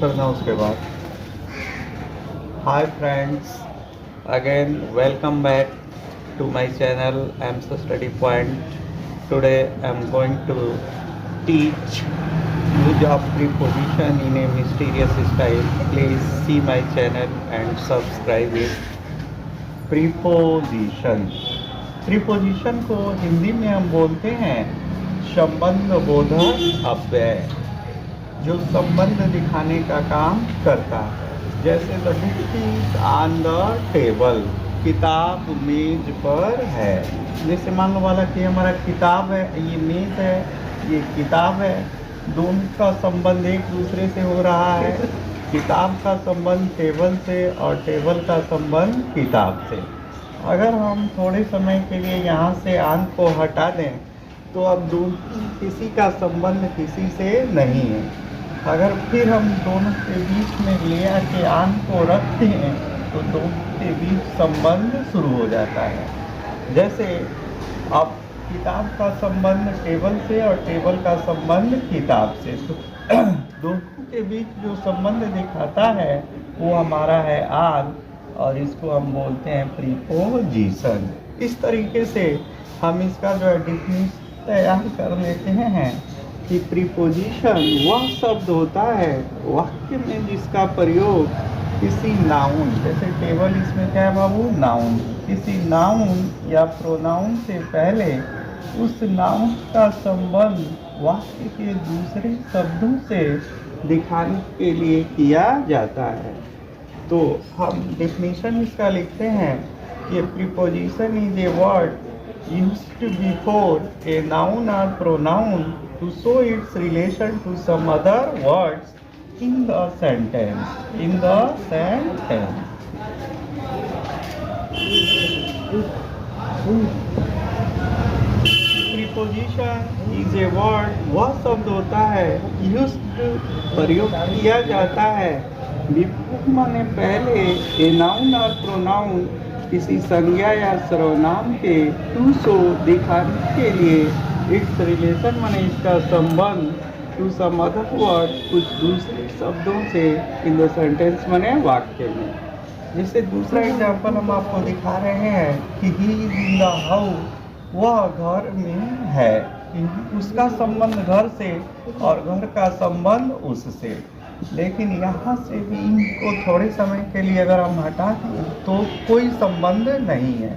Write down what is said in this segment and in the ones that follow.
करना उसके बाद। Hi friends, again welcome back to my channel AMSA Study Point. Today I am going to teach use of preposition in a mysterious style. Please see my channel and subscribe it. Preposition. Preposition को हिंदी में हम बोलते हैं संबंध बोधक अव्यय, जो संबंध दिखाने का काम करता है। जैसे the book is on the table, किताब मेज पर है। जैसे मान लो वाला कि हमारा किताब है, ये मेज है, ये किताब है, दोनों का संबंध एक दूसरे से हो रहा है। किताब का संबंध टेबल से और टेबल का संबंध किताब से। अगर हम थोड़े समय के लिए यहाँ से आंख को हटा दें तो अब किसी का संबंध किसी से नहीं है। अगर फिर हम दोनों के बीच में ले आके आंख को रखते हैं तो दोनों के बीच संबंध शुरू हो जाता है। जैसे अब किताब का संबंध टेबल से और टेबल का संबंध किताब से, तो दोनों के बीच जो संबंध दिखाता है वो हमारा है आन, और इसको हम बोलते हैं प्रीपोजिशन। इस तरीके से हम इसका जो है डिफिनेशन तैयार कर लेते हैं कि प्रीपोजिशन वह शब्द होता है वाक्य में जिसका प्रयोग किसी नाउन, जैसे टेबल इसमें क्या है बाबू, नाउन, किसी नाउन या प्रोनाउन से पहले उस नाउन का संबंध वाक्य के दूसरे शब्दों से दिखाने के लिए किया जाता है। तो हम डेफिनेशन इसका लिखते हैं कि preposition is a word used before a noun और pronoun to show its relation to some other words in the sentence. In the sentence preposition is a word वह शब्द होता है यूज्ड प्रयोग किया जाता है बिफोर माने पहले ए नाउन और प्रोनाउन किसी संज्ञा या सर्वनाम के टू शो दिखाने के लिए इट्स रिलेशन माने इसका संबंध टू सम अदर वर्ड कुछ दूसरे शब्दों से इन द सेंटेंस माने वाक्य में। जैसे दूसरा एग्जाम्पल हम आपको दिखा रहे हैं कि he is in the house, वह घर में है। उसका संबंध घर से और घर का संबंध उससे। लेकिन यहाँ से भी इनको थोड़े समय के लिए अगर हम हटा दें तो कोई संबंध नहीं है।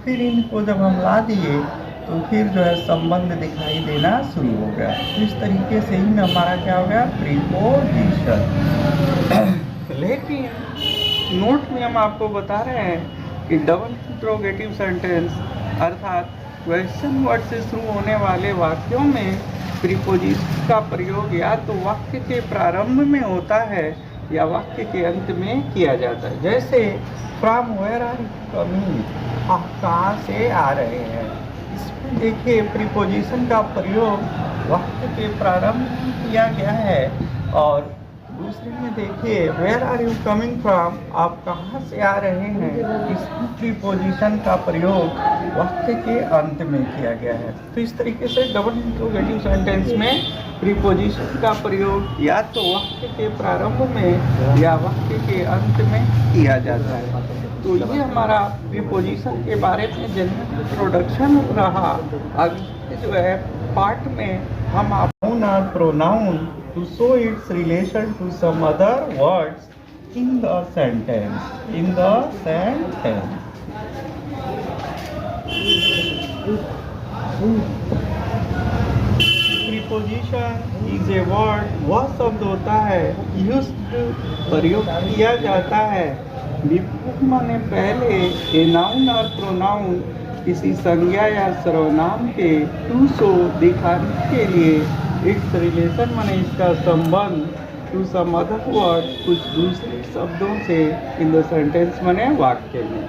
फिर इनको जब हम ला दिए तो फिर जो है संबंध दिखाई देना शुरू हो गया। तो इस तरीके से ही हमारा क्या हो गया, प्रीपोजिशन। लेकिन नोट में हम आपको बता रहे हैं कि डबल इंट्रोगेटिव सेंटेंस अर्थात क्वेश्चन वर्ड से शुरू होने वाले वाक्यों में प्रीपोजिशन का प्रयोग या तो वाक्य के प्रारंभ में होता है या वाक्य के अंत में किया जाता है। जैसे from where are you coming, आप कहाँ से आ रहे हैं। इसमें देखिए प्रीपोजिशन का प्रयोग वाक्य के प्रारंभ में किया गया है, और दूसरे में देखिए where are you coming from, आप कहाँ से आ रहे हैं, इसमें प्रीपोजिशन का प्रयोग वाक्य के अंत में किया गया है। तो इस तरीके से डबल इंट्रोगेटिव सेंटेंस में प्रीपोजिशन का प्रयोग या तो वाक्य के प्रारंभ में या वाक्य के अंत में किया जाता है। तो ये हमारा प्रीपोजिशन के बारे में जनरल इंट्रोडक्शन रहा। अगले जो है पार्ट में हम नाउन और pronoun to show its relation to some other words in the sentence. In the sentence preposition is a word वह शब्द होता है यूज्ड प्रयोग किया जाता है बिफोर माने पहले ए नाउन और प्रोनाउन किसी संज्ञा या सर्वनाम के टू शो दिखाने के लिए इट्स रिलेशन माने इसका संबंध टू सम अदर वर्ड कुछ दूसरे शब्दों से इन द सेंटेंस माने वाक्य में।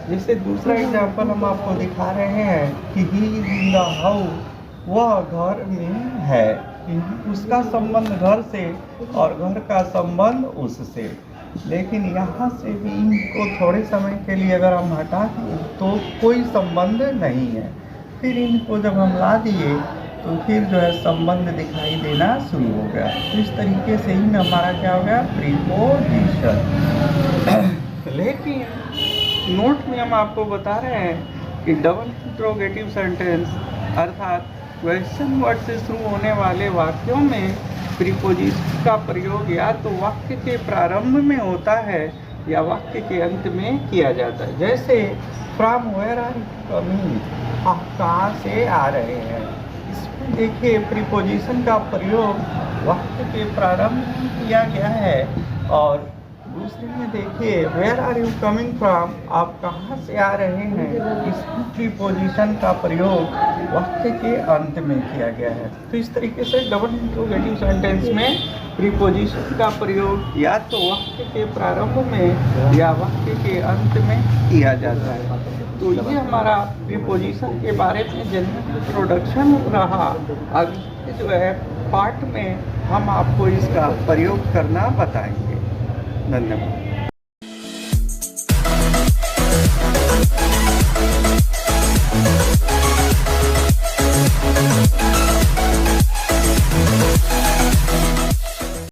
जैसे दूसरा एग्जाम्पल हम आपको दिखा रहे हैं कि he is in the house, वह घर में है। उसका संबंध घर से और घर का संबंध उससे। लेकिन यहाँ से भी इनको थोड़े समय के लिए अगर हम हटा दें तो कोई संबंध नहीं है। फिर इनको जब हम ला दिए तो फिर जो है संबंध दिखाई देना शुरू हो गया। तो इस तरीके से ही हमारा क्या हो गया, प्रीपोजिशन। लेकिन नोट में हम आपको बता रहे हैं कि डबल इंट्रोगेटिव सेंटेंस अर्थात क्वेश्चन वर्ड से शुरू होने वाले वाक्यों में प्रीपोजिशन का प्रयोग या तो वाक्य के प्रारंभ में होता है या वाक्य के अंत में किया जाता है। जैसे from where are you coming, आप कहाँ से आ रहे हैं। इसमें देखिए प्रीपोजिशन का प्रयोग वाक्य के प्रारंभ में किया गया है और दूसरे में देखिए where are you coming from, आप कहाँ से आ रहे हैं, इसमें प्रीपोजिशन का प्रयोग वाक्य के अंत में किया गया है। तो इस तरीके से डबल इंट्रोगेटिव सेंटेंस में प्रीपोजिशन का प्रयोग या तो वाक्य के प्रारंभ में या वाक्य के अंत में किया जाता है। तो ये हमारा प्रीपोजिशन के बारे में जनरल इंट्रोडक्शन रहा। आगे जो है पार्ट में हम आपको इसका प्रयोग करना बताएंगे। धन्यवाद।